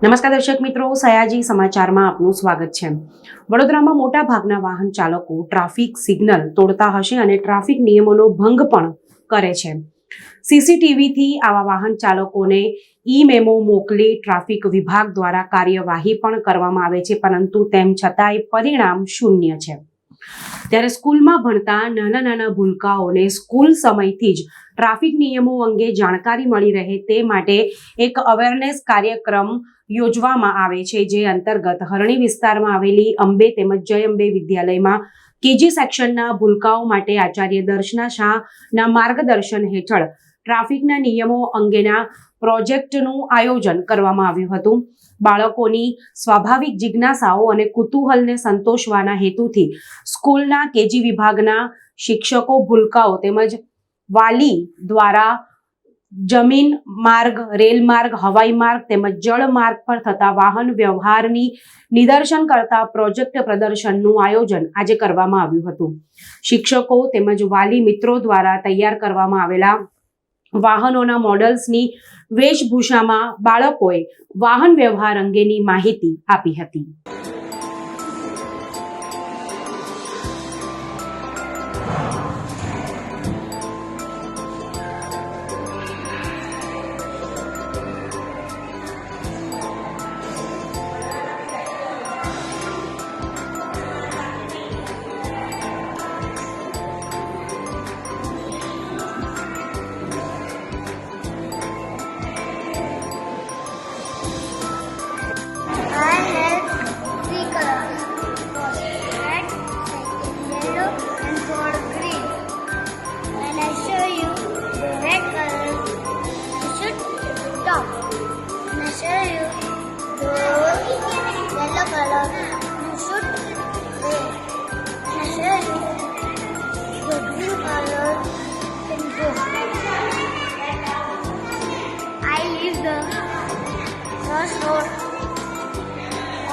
નમસ્કાર દર્શક મિત્રો, સયાજી સમાચારમાં આપનું સ્વાગત છે। વડોદરામાં મોટા ભાગના વાહન ચાલકો ટ્રાફિક સિગ્નલ તોડતા હશે અને ટ્રાફિક નિયમોનો ભંગ પણ કરે છે। સીસીટીવીથી આવા વાહન ચાલકોને ઈ-મેમો મોકલી ટ્રાફિક વિભાગ દ્વારા કાર્યવાહી પણ કરવામાં આવે છે, પરંતુ તેમ છતાંય પરિણામ શૂન્ય છે। ત્યારે સ્કૂલમાં ભણતા નાના ભૂલકાઓને સ્કૂલ સમયથી જ ટ્રાફિક નિયમો અંગે જાણકારી મળી રહે તે માટે એક અવેરનેસ કાર્યક્રમ યોજવામાં આવે છે, જે અંતર્ગત હરણી વિસ્તારમાં આવેલી અંબે તેમજ જય અંબે વિદ્યાલયમાં કેજી સેક્શનના ભૂલકાઓ માટે આચાર્ય દર્શના શાહના માર્ગદર્શન હેઠળ ટ્રાફિકના નિયમો અંગેના પ્રોજેક્ટનું આયોજન કરવામાં આવ્યું હતું। બાળકોની સ્વાભાવિક જિજ્ઞાસાઓ અને કુતૂહલને સંતોષવાના હેતુથી સ્કૂલના કેજી વિભાગના શિક્ષકો, ભૂલકાઓ તેમજ વાલી દ્વારા જમીન માર્ગ, રેલ માર્ગ, હવાઈ માર્ગ તેમજ જળ માર્ગ પર થતા વાહન વ્યવહારની નિદર્શન કરતા પ્રોજેક્ટ પ્રદર્શનનું આયોજન આજે કરવામાં આવ્યું હતું। શિક્ષકો તેમજ વાલી મિત્રો દ્વારા તૈયાર કરવામાં આવેલા વાહનોના મોડલ્સની વેશભૂષામાં બાળકોએ વાહન વ્યવહાર અંગેની માહિતી આપી હતી।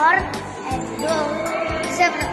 और दो zebra।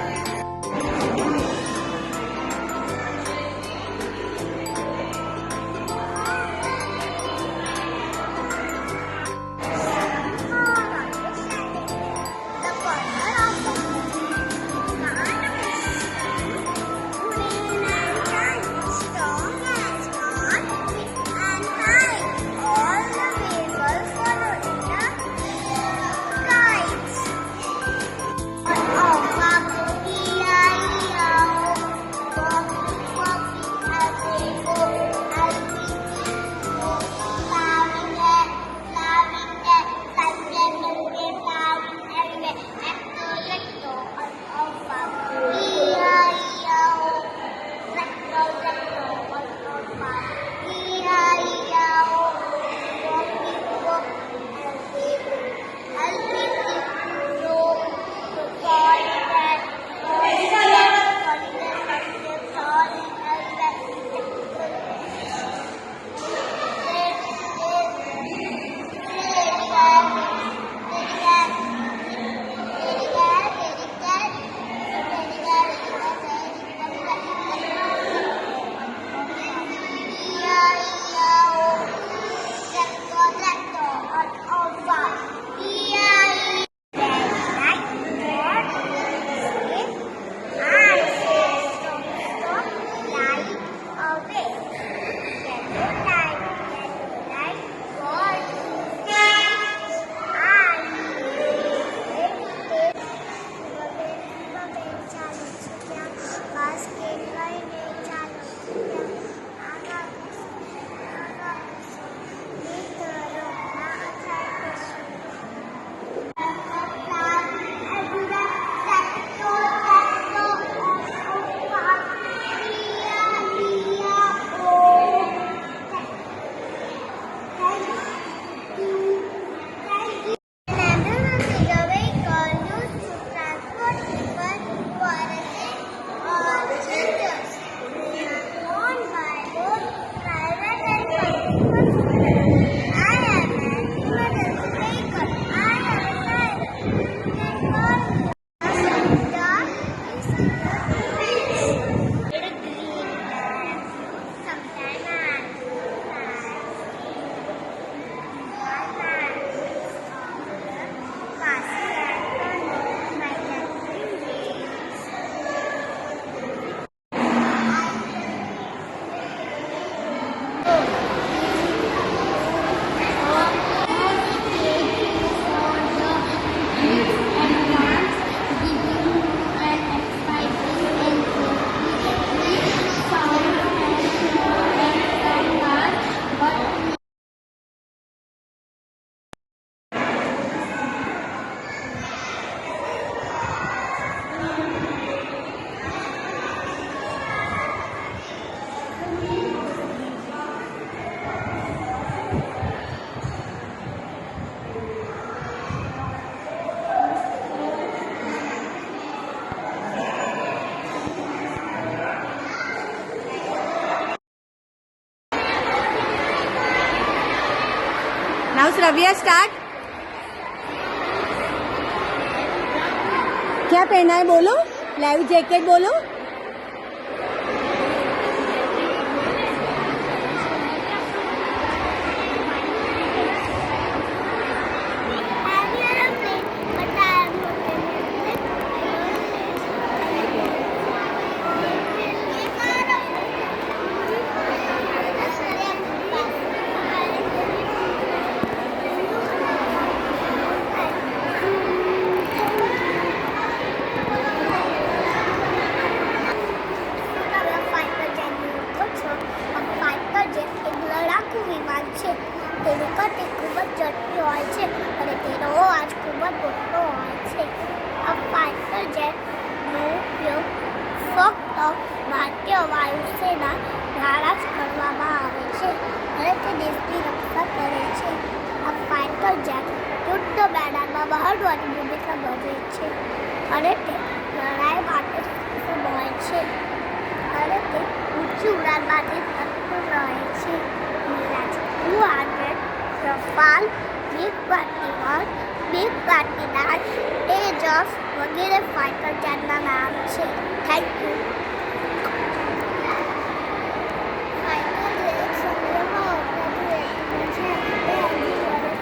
Now Shravya start. क्या पहना है बोलो, लाइव जैकेट बोलो। તેની ગતિ ખૂબ જ ઝડપી હોય છે અને તેનો અવાજ ખૂબ જ મોટો હોય છે. આ ફાઇટર જેટનો ઉપયોગ ફક્ત ભારતીય વાયુસેના દ્વારા જ કરવામાં આવે છે અને તે દેશની રક્ષા કરે છે. આ ફાઇટર જેટ યુદ્ધ મેદાનમાં મહત્વની ભૂમિકા ભજવે છે અને તે લડાઈ માટે સક્ષમ હોય છે અને તે ઊંચી ઉડાનમાંથી તરતું રહે છે. રફાલ, MiG-21, MiG-29, તેજસ વગેરે ફાઇટર જેટના નામ છે. Thank you. ફાઇટર જેટ સમયમાં વપરાતું છે. તે હજી વધુ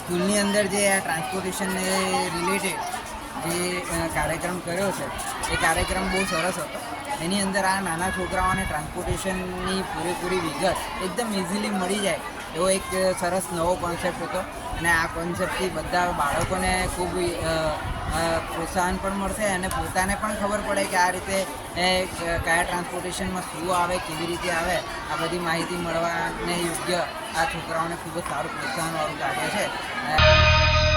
સ્કૂલની અંદર જે આ ટ્રાન્સપોર્ટેશનને રિલેટેડ જે કાર્યક્રમ કર્યો છે એ કાર્યક્રમ બહુ સરસ હતો. એની અંદર આ નાના છોકરાઓને ટ્રાન્સપોર્ટેશનની પૂરેપૂરી વિગત એકદમ ઇઝીલી મળી જાય એવો એક સરસ નવો કોન્સેપ્ટ હતો અને આ કોન્સેપ્ટથી બધા બાળકોને ખૂબ પ્રોત્સાહન પણ મળશે અને પોતાને પણ ખબર પડે કે આ રીતે કયા ટ્રાન્સપોર્ટેશનમાં શું આવે, કેવી રીતે આવે, આ બધી માહિતી મળવાને યોગ્ય આ છોકરાઓને ખૂબ જ સારું પ્રોત્સાહનવાળું કાર્ય છે.